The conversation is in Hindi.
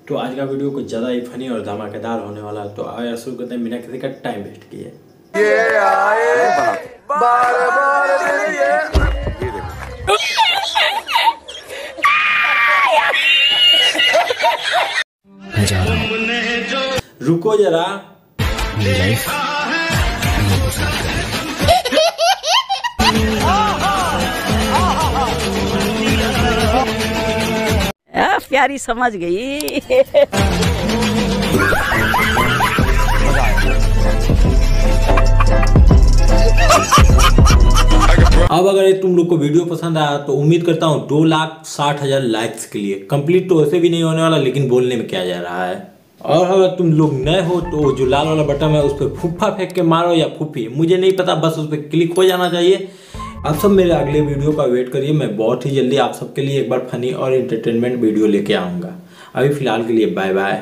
तो आज का वीडियो कुछ ज़्यादा ही फनी और धमाकेदार होने वाला है। तो आया शुरू करते हैं बिना किसी का टाइम वेस्ट किए। ये आए बार बार ये मैं जा रहा हूँ। रुको जरा, मेरी लाइफ प्यारी समझ गई। अब अगर तुम लोग को वीडियो पसंद आया तो उम्मीद करता हूँ 2,60,000 लाइक्स के लिए। कंप्लीट तो वैसे भी नहीं होने वाला, लेकिन बोलने में क्या जा रहा है। और अगर तुम लोग नए हो तो जो लाल वाला बटन है उस पर फुफ्फा फेंक के मारो या फुफ्फी, मुझे नहीं पता, बस उस पर क्लिक हो जाना चाहिए। आप सब मेरे अगले वीडियो का वेट करिए। मैं बहुत ही जल्दी आप सबके लिए एक बार फनी और एंटरटेनमेंट वीडियो लेके आऊँगा। अभी फिलहाल के लिए बाय बाय।